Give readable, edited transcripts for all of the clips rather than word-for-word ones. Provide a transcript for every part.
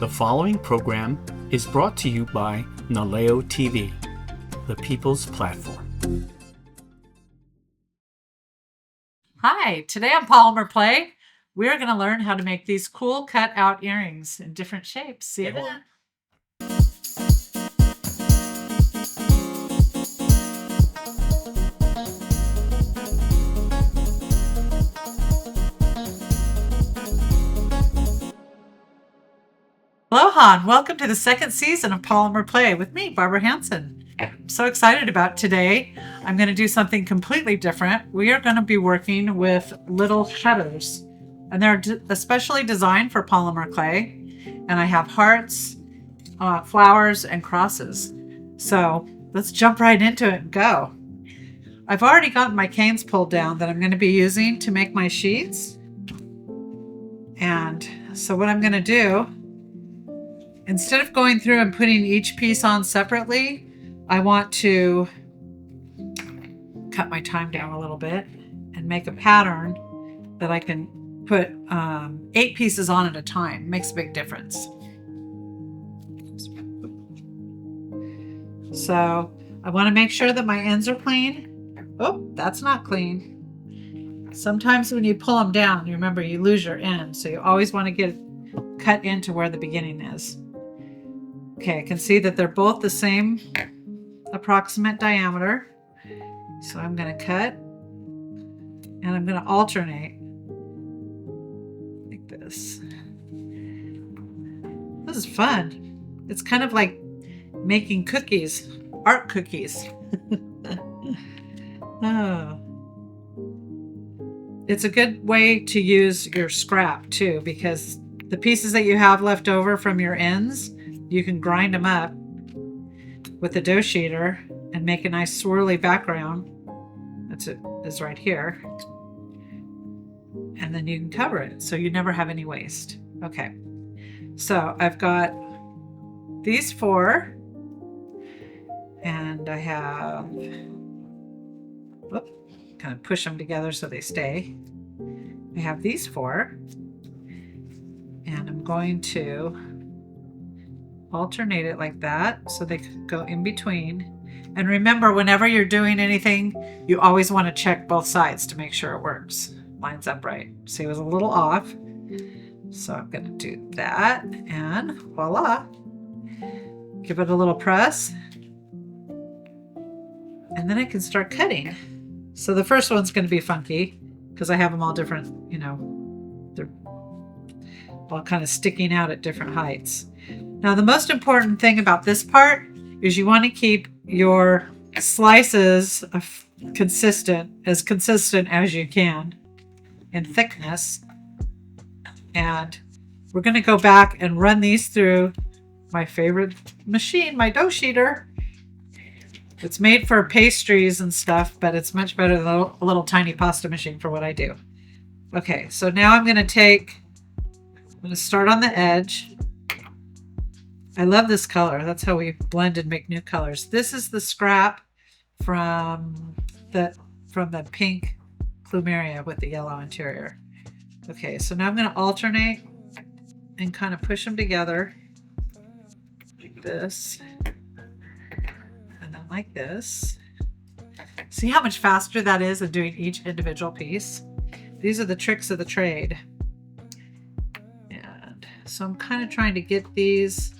The following program is brought to you by Naleo TV, the people's platform. Hi, today on Polymer Play, we're going to learn how to make these cool cut-out earrings in different shapes. See you then. Aloha and welcome to the second season of Polymer Play with me, Barbara Hanson. I'm so excited about today. I'm going to do something completely different. We are going to be working with little cutters, and they're especially designed for polymer clay. And I have hearts, flowers, and crosses. So let's jump right into it and go. I've already gotten my canes pulled down that I'm going to be using to make my sheets. And so what I'm going to do, instead of going through and putting each piece on separately, I want to cut my time down a little bit and make a pattern that I can put 8 pieces on at a time. Makes a big difference. So I want to make sure that my ends are clean. Oh, that's not clean. Sometimes when you pull them down, you remember you lose your end. So you always want to get cut into where the beginning is. Okay, I can see that they're both the same approximate diameter. So I'm going to cut and I'm going to alternate like this. This is fun. It's kind of like making cookies, art cookies. Oh. It's a good way to use your scrap too, because the pieces that you have left over from your ends, you can grind them up with a dough sheeter and make a nice swirly background. That's it, is right here. And then you can cover it so you never have any waste. Okay, so I've got these 4, and I have, kind of push them together so they stay. I have these 4, and I'm going to alternate it like that so they could go in between. And remember, whenever you're doing anything, you always want to check both sides to make sure it works, lines up right. See, it was a little off, so I'm going to do that, and voila, give it a little press, and then I can start cutting. So the first one's going to be funky because I have them all different, they're all kind of sticking out at different heights. Now, the most important thing about this part is you want to keep your slices consistent as you can in thickness. And we're going to go back and run these through my favorite machine, my dough sheeter. It's made for pastries and stuff, but it's much better than a little tiny pasta machine for what I do. Okay, so now I'm going to start on the edge. I love this color. That's how we blend and make new colors. This is the scrap from the pink plumeria with the yellow interior. Okay, so now I'm going to alternate and kind of push them together like this, and then like this. See how much faster that is than doing each individual piece? These are the tricks of the trade. And so I'm kind of trying to get these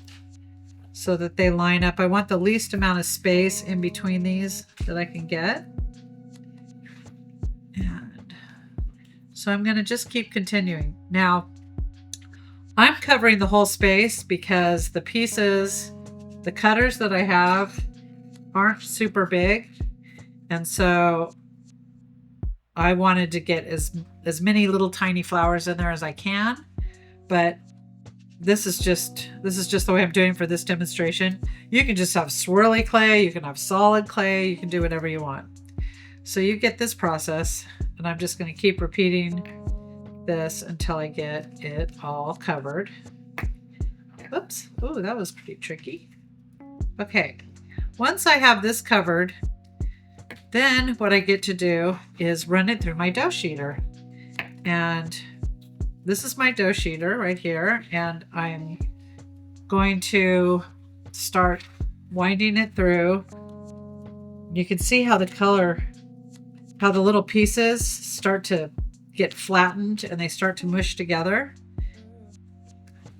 so that they line up. I want the least amount of space in between these that I can get. And so I'm going to just keep continuing. Now, I'm covering the whole space because the cutters that I have aren't super big. And so I wanted to get as many little tiny flowers in there as I can. But this is just the way I'm doing for this demonstration. You can just have swirly clay, you can have solid clay, you can do whatever you want. So you get this process, and I'm just going to keep repeating this until I get it all covered. Oops, oh, that was pretty tricky. Okay, once I have this covered, then what I get to do is run it through my dough sheeter. And this is my dough sheeter right here, and I'm going to start winding it through. You can see how the color, how the little pieces start to get flattened and they start to mush together.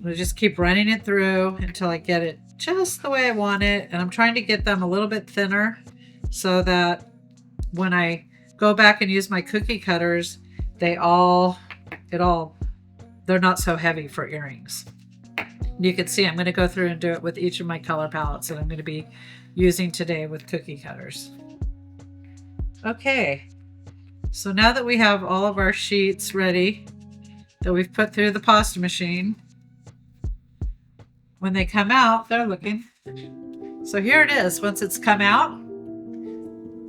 We'll just keep running it through until I get it just the way I want it. And I'm trying to get them a little bit thinner so that when I go back and use my cookie cutters, they're not so heavy for earrings. You can see I'm going to go through and do it with each of my color palettes that I'm going to be using today with cookie cutters. Okay, so now that we have all of our sheets ready that we've put through the pasta machine, when they come out, they're looking. So here it is once it's come out.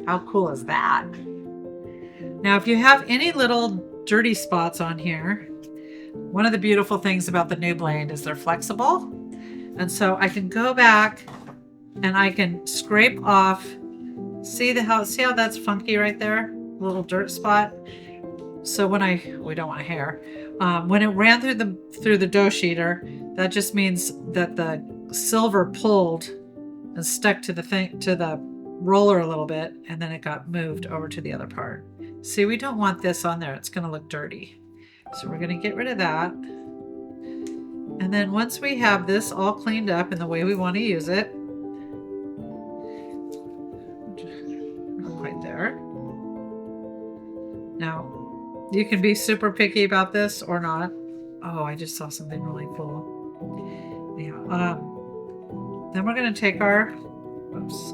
How cool is that? Now, if you have any little dirty spots on here, one of the beautiful things about the new blade is they're flexible. And so I can go back and I can scrape off. See how that's funky right there? A little dirt spot. So when we don't want a hair. When it ran through the dough sheeter, that just means that the silver pulled and stuck to the roller a little bit, and then it got moved over to the other part. See, we don't want this on there. It's going to look dirty. So we're going to get rid of that. And then once we have this all cleaned up in the way we want to use it, right there. Now, you can be super picky about this or not. Oh, I just saw something really cool. Yeah. Then we're going to take our, oops.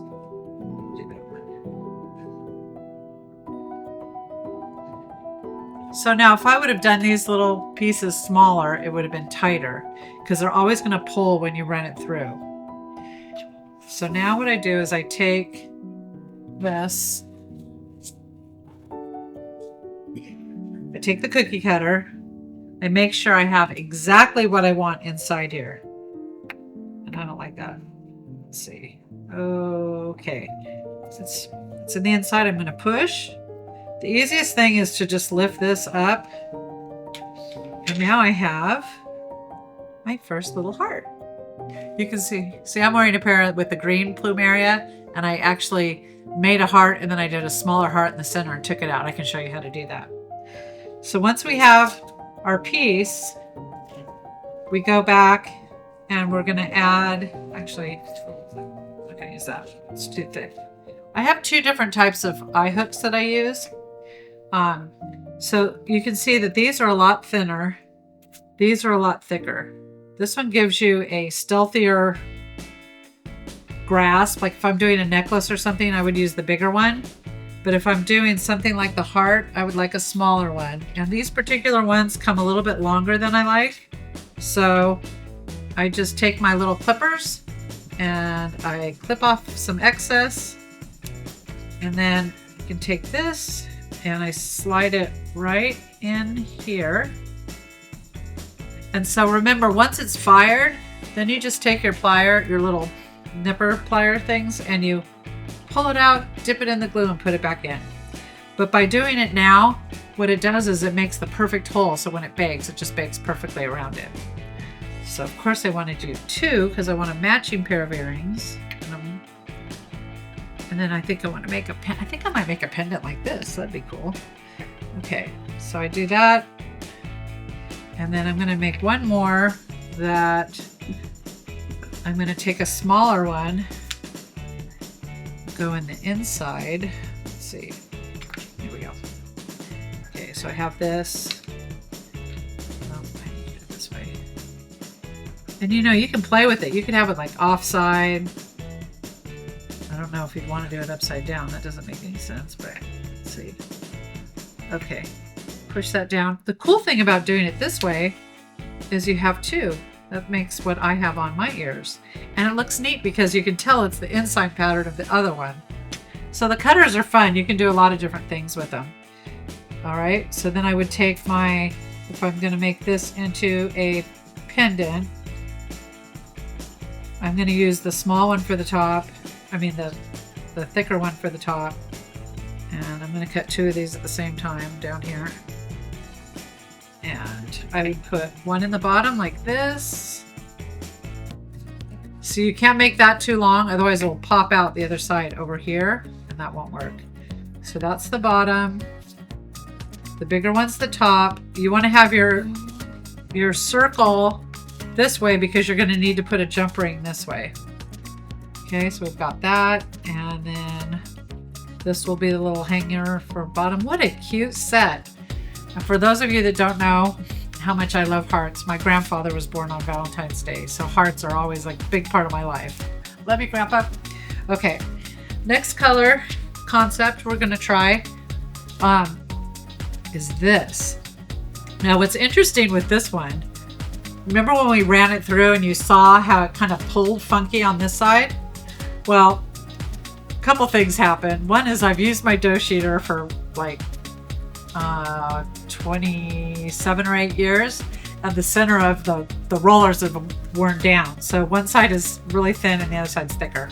So now if I would have done these little pieces smaller, it would have been tighter because they're always going to pull when you run it through. So now what I do is I take this, I take the cookie cutter, I make sure I have exactly what I want inside here. And I don't like that. Let's see. Okay. Since it's in the inside, I'm going to push. The easiest thing is to just lift this up. And now I have my first little heart. You can see I'm wearing a pair with the green plumeria, and I actually made a heart and then I did a smaller heart in the center and took it out. I can show you how to do that. So once we have our piece, we go back and we're going to add, actually, I'm not going to use that. It's too thick. I have two different types of eye hooks that I use. So you can see that these are a lot thinner. These are a lot thicker. This one gives you a stealthier grasp. Like if I'm doing a necklace or something, I would use the bigger one. But if I'm doing something like the heart, I would like a smaller one. And these particular ones come a little bit longer than I like. So I just take my little clippers and I clip off some excess. And then you can take this and I slide it right in here. And so remember, once it's fired, then you just take your plier, your little nipper plier things, and you pull it out, dip it in the glue, and put it back in. But by doing it now, what it does is it makes the perfect hole, so when it bakes, it just bakes perfectly around it. So of course I want to do two, because I want a matching pair of earrings. And then I think I want to make I think I might make a pendant like this. That'd be cool. Okay, so I do that. And then I'm going to make one more that I'm going to take a smaller one, go in the inside. Let's see. Here we go. Okay, so I have this. Oh, I need to do it this way. And you know, you can play with it. You can have it like offside. I don't know if you'd want to do it upside down. That doesn't make any sense, but let's see. Okay, push that down. The cool thing about doing it this way is you have two. That makes what I have on my ears. And it looks neat because you can tell it's the inside pattern of the other one. So the cutters are fun. You can do a lot of different things with them. All right, so then I would take if I'm going to make this into a pendant, I'm going to use the small one for the top. I mean the thicker one for the top. And I'm going to cut two of these at the same time down here. And I would put one in the bottom like this. So you can't make that too long, otherwise it will pop out the other side over here, and that won't work. So that's the bottom. The bigger one's the top. You want to have your circle this way because you're going to need to put a jump ring this way. Okay, so we've got that, and then this will be the little hanger for bottom. What a cute set. And for those of you that don't know how much I love hearts, my grandfather was born on Valentine's Day, so hearts are always like a big part of my life. Love you, Grandpa. Okay, next color concept we're gonna try is this. Now what's interesting with this one, remember when we ran it through and you saw how it kind of pulled funky on this side? Well, a couple things happened. One is I've used my dough sheeter for like 27 or 8 years, and the center of the rollers have worn down. So one side is really thin and the other side's thicker.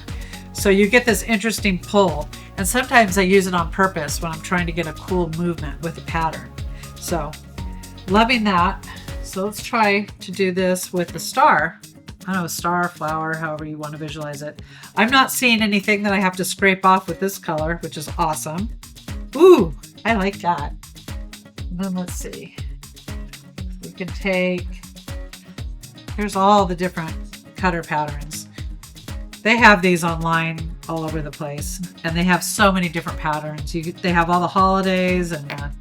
So you get this interesting pull. And sometimes I use it on purpose when I'm trying to get a cool movement with a pattern. So loving that. So let's try to do this with the star. I don't know, a star, flower, however you want to visualize it. I'm not seeing anything that I have to scrape off with this color, which is awesome. Ooh, I like that. And then let's see. We can take, here's all the different cutter patterns. They have these online all over the place, and they have so many different patterns. They have all the holidays and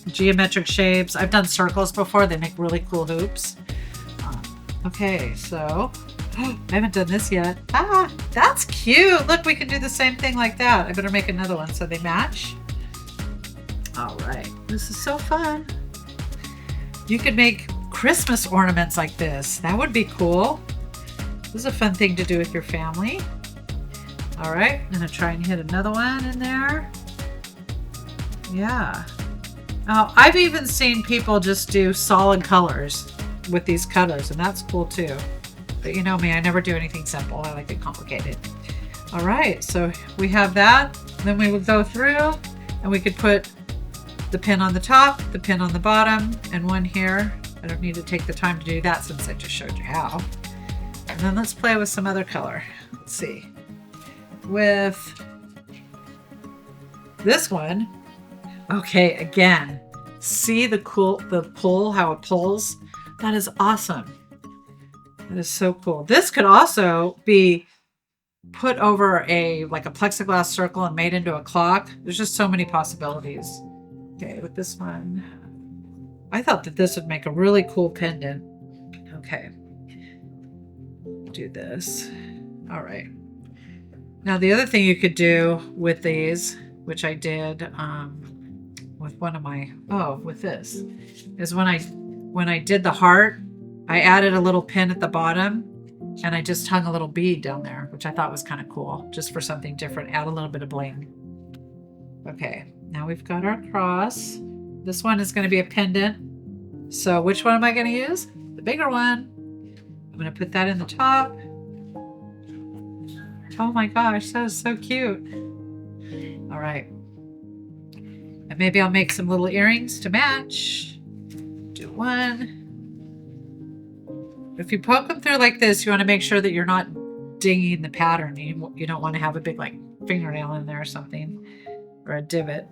geometric shapes. I've done circles before. They make really cool hoops. Okay, so I haven't done this yet. Ah, that's cute. Look, we can do the same thing like that. I better make another one so they match. All right, this is so fun. You could make Christmas ornaments like this. That would be cool. This is a fun thing to do with your family. All right, I'm gonna try and hit another one in there. Yeah. Oh, I've even seen people just do solid colors with these cutters, and that's cool too. But you know me, I never do anything simple. I like it complicated. All right, so we have that. Then we would go through and we could put the pin on the top, the pin on the bottom, and one here. I don't need to take the time to do that since I just showed you how. And then let's play with some other color. Let's see. With this one, okay, again, see the pull, how it pulls? That is awesome. That is so cool. This could also be put over like a plexiglass circle and made into a clock. There's just so many possibilities. Okay, with this one, I thought that this would make a really cool pendant. Okay. Do this. All right. Now the other thing you could do with these, which I did with one of my, with this, is when I did the heart, I added a little pin at the bottom and I just hung a little bead down there, which I thought was kind of cool, just for something different, add a little bit of bling. Okay, now we've got our cross. This one is going to be a pendant. So which one am I going to use? The bigger one. I'm going to put that in the top. Oh my gosh, that is so cute. All right. And maybe I'll make some little earrings to match. Do one. If you poke them through like this, you want to make sure that you're not dinging the pattern. You don't want to have a big like fingernail in there or something, or a divot.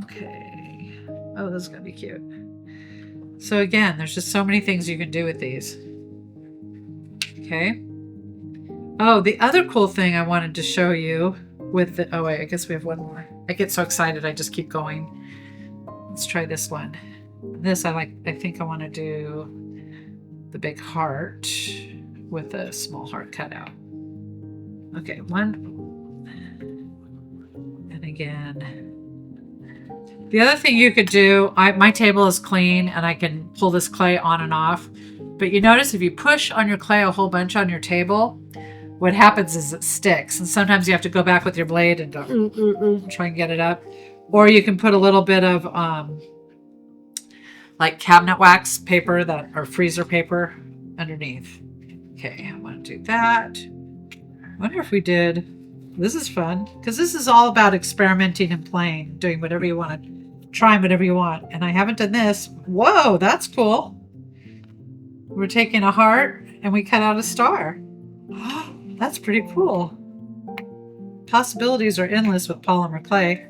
Okay. Oh, this is going to be cute. So again, there's just so many things you can do with these. Okay. Oh, the other cool thing I wanted to show you with the, oh wait, I guess we have one more. I get so excited, I just keep going. Let's try this one. This I think I want to do the big heart with a small heart cutout. Okay, one. And again. The other thing you could do, my table is clean and I can pull this clay on and off. But you notice if you push on your clay a whole bunch on your table, what happens is it sticks. And sometimes you have to go back with your blade and go, try and get it up. Or you can put a little bit of like cabinet wax paper or freezer paper underneath. Okay, I want to do that. I wonder if we did, this is fun, because this is all about experimenting and playing, doing whatever you want to, trying whatever you want. And I haven't done this. Whoa, that's cool. We're taking a heart and we cut out a star. That's pretty cool. Possibilities are endless with polymer clay.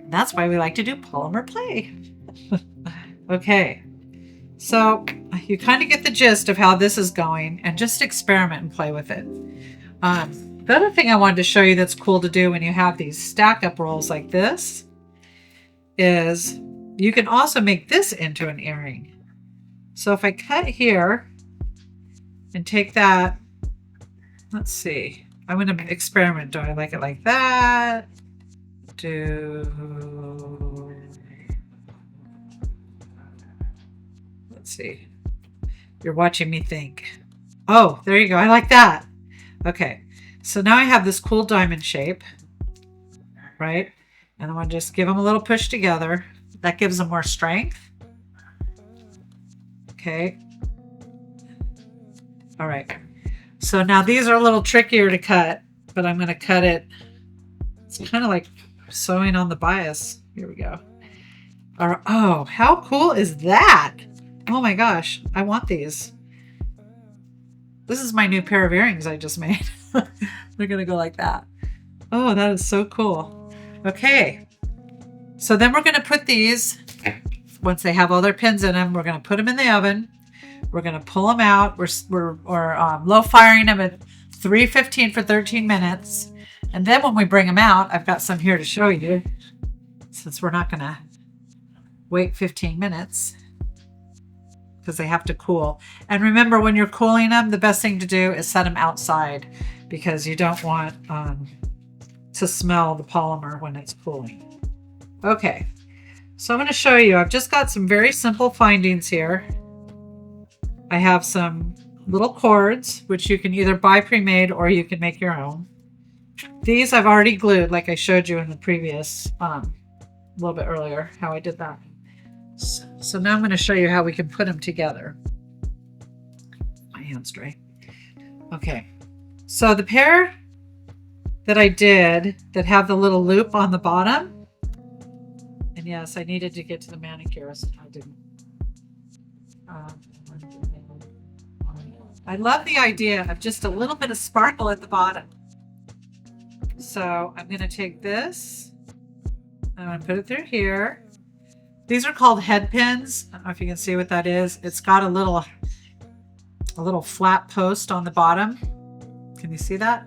That's why we like to do polymer clay. Okay, so you kind of get the gist of how this is going, and just experiment and play with it. The other thing I wanted to show you that's cool to do when you have these stack up rolls like this is you can also make this into an earring. So if I cut here and take that, let's see, I'm going to experiment. Do I like it like that? Let's see. You're watching me think. Oh, there you go. I like that. Okay. So now I have this cool diamond shape, right? And I want to just give them a little push together. That gives them more strength. Okay. All right. So now these are a little trickier to cut, but I'm going to cut it. It's kind of like sewing on the bias. Here we go. Oh, how cool is that? Oh my gosh, I want these. This is my new pair of earrings I just made. They're going to go like that. Oh, that is so cool. Okay. So then we're going to put these, once they have all their pins in them, we're going to put them in the oven. We're going to pull them out. We're low firing them at 315 for 13 minutes. And then when we bring them out, I've got some here to show you, since we're not going to wait 15 minutes because they have to cool. And remember, when you're cooling them, the best thing to do is set them outside because you don't want to smell the polymer when it's cooling. Okay, so I'm going to show you. I've just got some very simple findings here. I have some little cords, which you can either buy pre-made or you can make your own. These I've already glued, like I showed you in the previous, a little bit earlier, how I did that. So now I'm going to show you how we can put them together. My hand's dry. Okay, so the pair that I did that have the little loop on the bottom, and yes, I needed to get to the manicurist. I didn't. I love the idea of just a little bit of sparkle at the bottom. So I'm going to take this, I'm going to put it through here. These are called head pins. I don't know if you can see what that is. It's got a little flat post on the bottom. Can you see that?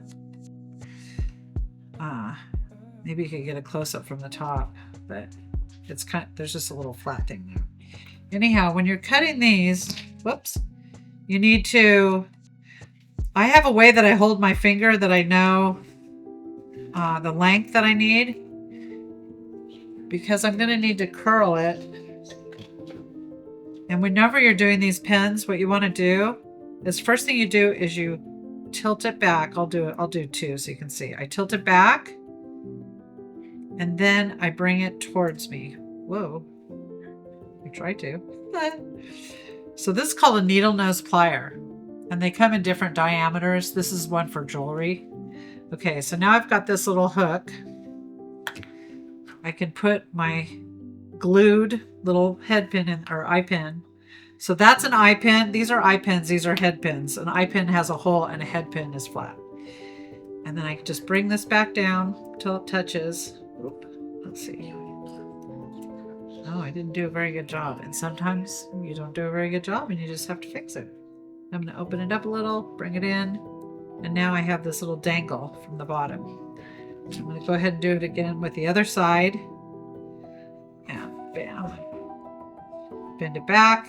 Maybe you could get a close-up from the top, but it's there's just a little flat thing there. Anyhow, when you're cutting these, whoops, you need to, I have a way that I hold my finger that I know the length that I need, because I'm going to need to curl it. And whenever you're doing these pins, what you want to do is, first thing you do is you tilt it back. I'll do two so you can see. I tilt it back and then I bring it towards me. Whoa. I try to. So this is called a needle nose plier, and they come in different diameters. This is one for jewelry. Okay, so now I've got this little hook. I can put my glued little head pin in, or eye pin. So that's an eye pin. These are eye pins. These are head pins. An eye pin has a hole and a head pin is flat. And then I can just bring this back down till it touches. Oop, let's see. Oh, I didn't do a very good job. And sometimes you don't do a very good job and you just have to fix it. I'm going to open it up a little, bring it in. And now I have this little dangle from the bottom. I'm going to go ahead and do it again with the other side. And bam. Bend it back.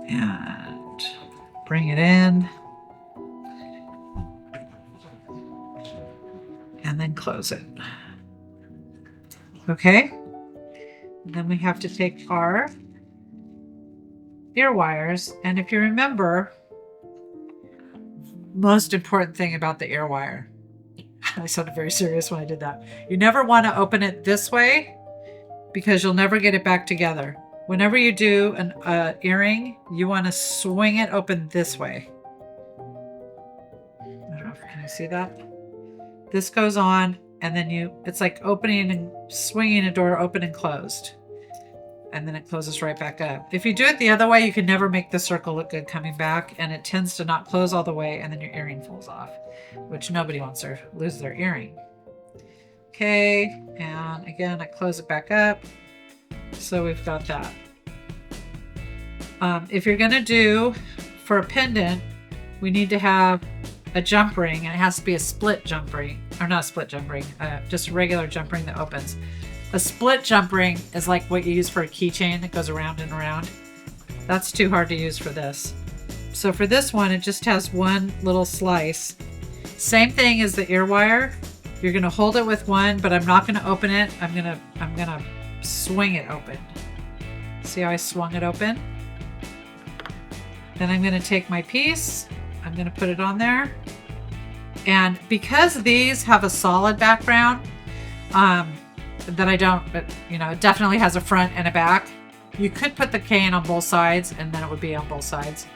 And bring it in. And then close it. Okay. And then we have to take our ear wires. And if you remember, most important thing about the ear wire, I sounded very serious when I did that. You never want to open it this way because you'll never get it back together. Whenever you do an earring, you want to swing it open this way. I don't know if can you see that? This goes on, and then it's like opening and swinging a door open and closed. and then it closes right back up. If you do it the other way, you can never make the circle look good coming back, and it tends to not close all the way, and then your earring falls off, which nobody wants to lose their earring. Okay, and again, I close it back up. So we've got that. If you're gonna do, for a pendant, we need to have a jump ring, and it has to be a split jump ring, or not a split jump ring, just a regular jump ring that opens. A split jump ring is like what you use for a keychain that goes around and around. That's too hard to use for this. So for this one, it just has one little slice. Same thing as the ear wire. You're gonna hold it with one, but I'm not gonna open it. I'm gonna swing it open. See how I swung it open? Then I'm gonna take my piece, I'm gonna put it on there. And because these have a solid background, that I don't, but you know, it definitely has a front and a back. You could put the cane on both sides and then it would be on both sides.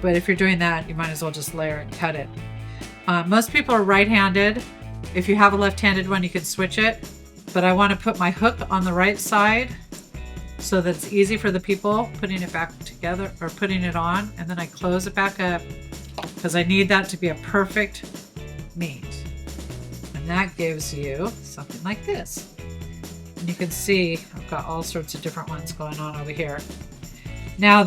But if you're doing that, you might as well just layer and cut it. Most people are right-handed. If you have a left-handed one, you can switch it. But I want to put my hook on the right side so that it's easy for the people putting it back together or putting it on. And then I close it back up because I need that to be a perfect meet. And that gives you something like this. And you can see I've got all sorts of different ones going on over here. Now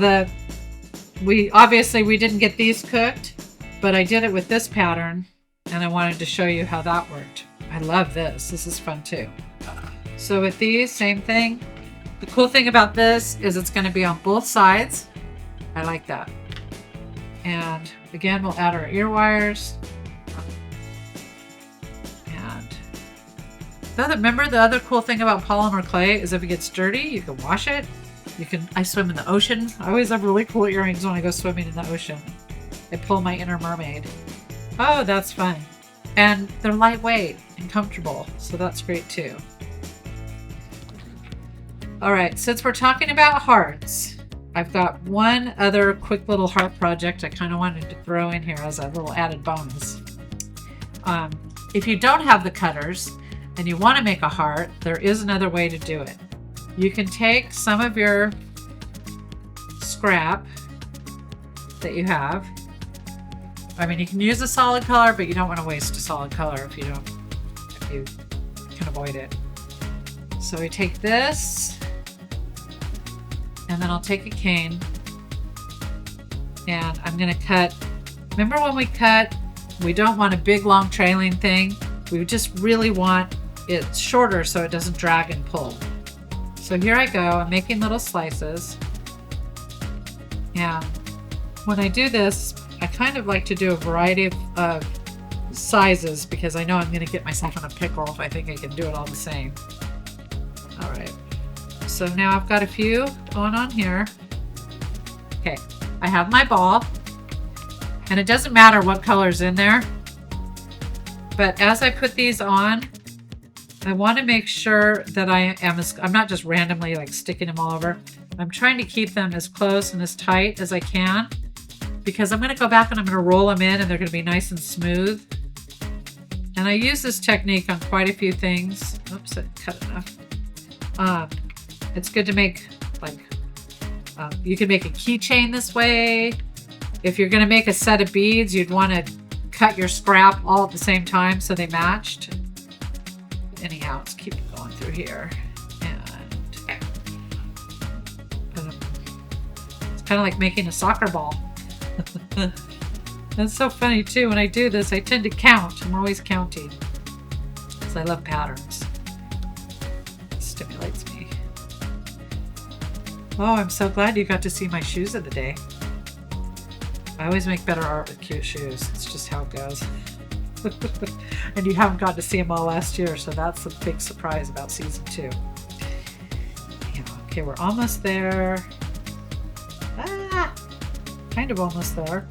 we didn't get these cooked, but I did it with this pattern and I wanted to show you how that worked. I love this. This is fun too. So with these, same thing. The cool thing about this is it's going to be on both sides. I like that. And again, we'll add our ear wires. Remember the other cool thing about polymer clay is if it gets dirty, you can wash it. I swim in the ocean. I always have really cool earrings when I go swimming in the ocean. They pull my inner mermaid. Oh, that's fun. And they're lightweight and comfortable, so that's great too. All right, since we're talking about hearts, I've got one other quick little heart project I kind of wanted to throw in here as a little added bonus. If you don't have the cutters, and you want to make a heart, there is another way to do it. You can take some of your scrap that you have. I mean, you can use a solid color, but you don't want to waste a solid color if you can avoid it. So we take this, and then I'll take a cane, and I'm going to cut. Remember when we cut, we don't want a big long trailing thing. We just really want it shorter so it doesn't drag and pull. So here I go, I'm making little slices. And when I do this, I kind of like to do a variety of sizes because I know I'm going to get myself in a pickle if I think I can do it all the same. All right, so now I've got a few going on here. Okay, I have my ball, and it doesn't matter what color's in there. But as I put these on, I want to make sure that I'm not just randomly like sticking them all over. I'm trying to keep them as close and as tight as I can because I'm going to go back and I'm going to roll them in and they're going to be nice and smooth. And I use this technique on quite a few things. Oops, I cut enough. It's good to make you can make a keychain this way. If you're going to make a set of beads, you'd want to cut your scrap all at the same time so they matched. Anyhow, let's keep going through here. And it's kind of like making a soccer ball. That's so funny too. When I do this, I tend to count. I'm always counting because I love patterns. It stimulates me. Oh, I'm so glad you got to see my shoes of the day. I always make better art with cute shoes. It's just how it goes. And you haven't got to see them all last year, so that's the big surprise about season 2. Yeah, okay, we're almost there. Kind of almost there.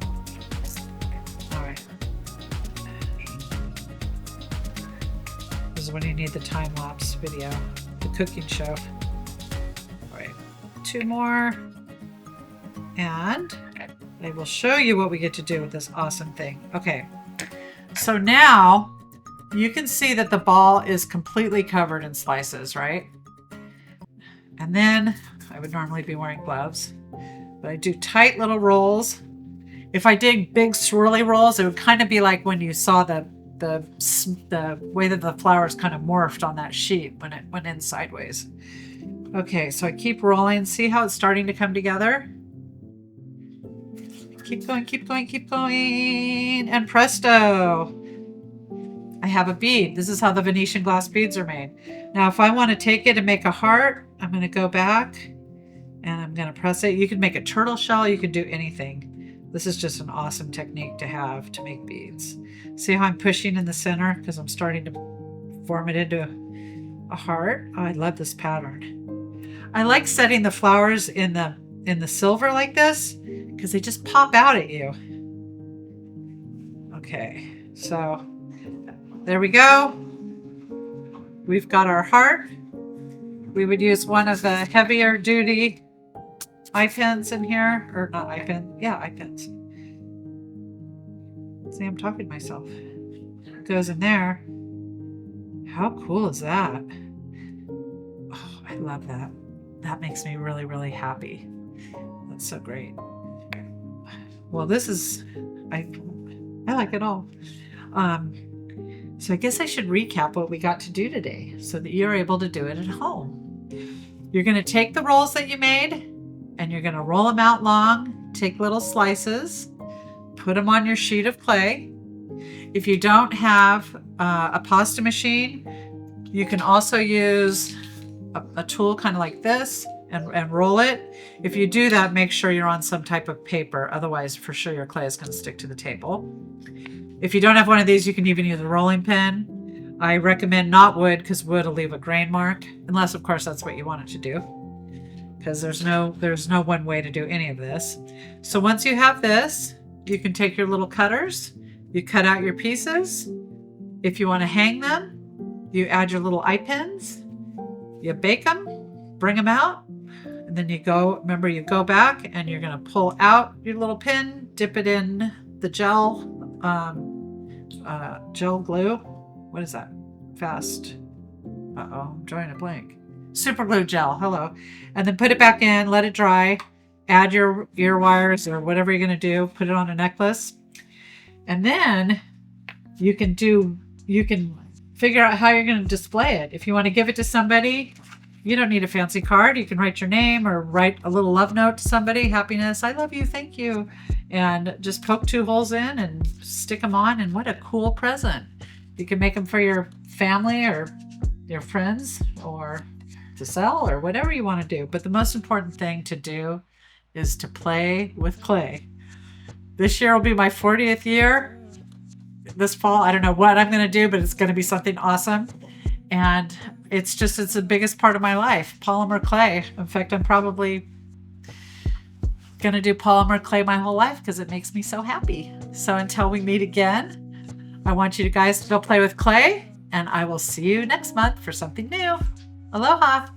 All right. This is when you need the time-lapse video, the cooking show. All right, 2 more. And I will show you what we get to do with this awesome thing. Okay. So now you can see that the ball is completely covered in slices, right? And then I would normally be wearing gloves. But I do tight little rolls. If I did big swirly rolls, it would kind of be like when you saw the way that the flowers kind of morphed on that sheet when it went in sideways. Okay, so I keep rolling. See how it's starting to come together? Keep going, keep going, keep going. And presto! I have a bead. This is how the Venetian glass beads are made. Now, if I want to take it and make a heart, I'm going to go back and I'm going to press it. You can make a turtle shell. You can do anything. This is just an awesome technique to have to make beads. See how I'm pushing in the center because I'm starting to form it into a heart? Oh, I love this pattern. I like setting the flowers in the silver like this because they just pop out at you. Okay, so there we go. We've got our heart. We would use one of the heavier duty eye pins in here, or not eye pin, yeah, eye pins. See, I'm talking to myself. It goes in there. How cool is that? Oh, I love that. That makes me really, really happy. That's so great. Well, this is, I like it all. So I guess I should recap what we got to do today so that you're able to do it at home. You're going to take the rolls that you made and you're going to roll them out long, take little slices, put them on your sheet of clay. If you don't have a pasta machine, you can also use a tool kind of like this and roll it. If you do that, make sure you're on some type of paper. Otherwise, for sure, your clay is going to stick to the table. If you don't have one of these, you can even use a rolling pin. I recommend not wood because wood will leave a grain mark, unless, of course, that's what you want it to do. Because there's no one way to do any of this. So once you have this, you can take your little cutters, you cut out your pieces. If you want to hang them, you add your little eye pins, you bake them, bring them out, and then you go back and you're going to pull out your little pin, dip it in the gel glue. What is that? Fast. Uh-oh, I'm drawing a blank. Super glue gel, hello. And then put it back in, let it dry, add your ear wires or whatever you're going to do, put it on a necklace. And then you can figure out how you're going to display it. If you want to give it to somebody, you don't need a fancy card. You can write your name or write a little love note to somebody. Happiness, I love you, thank you. And just poke 2 holes in and stick them on. And what a cool present. You can make them for your family or your friends or to sell or whatever you want to do. But the most important thing to do is to play with clay. This year will be my 40th year. This fall, I don't know what I'm going to do, but it's going to be something awesome. And it's the biggest part of my life, polymer clay. In fact, I'm probably going to do polymer clay my whole life because it makes me so happy. So until we meet again, I want you guys to go play with clay, and I will see you next month for something new. Aloha!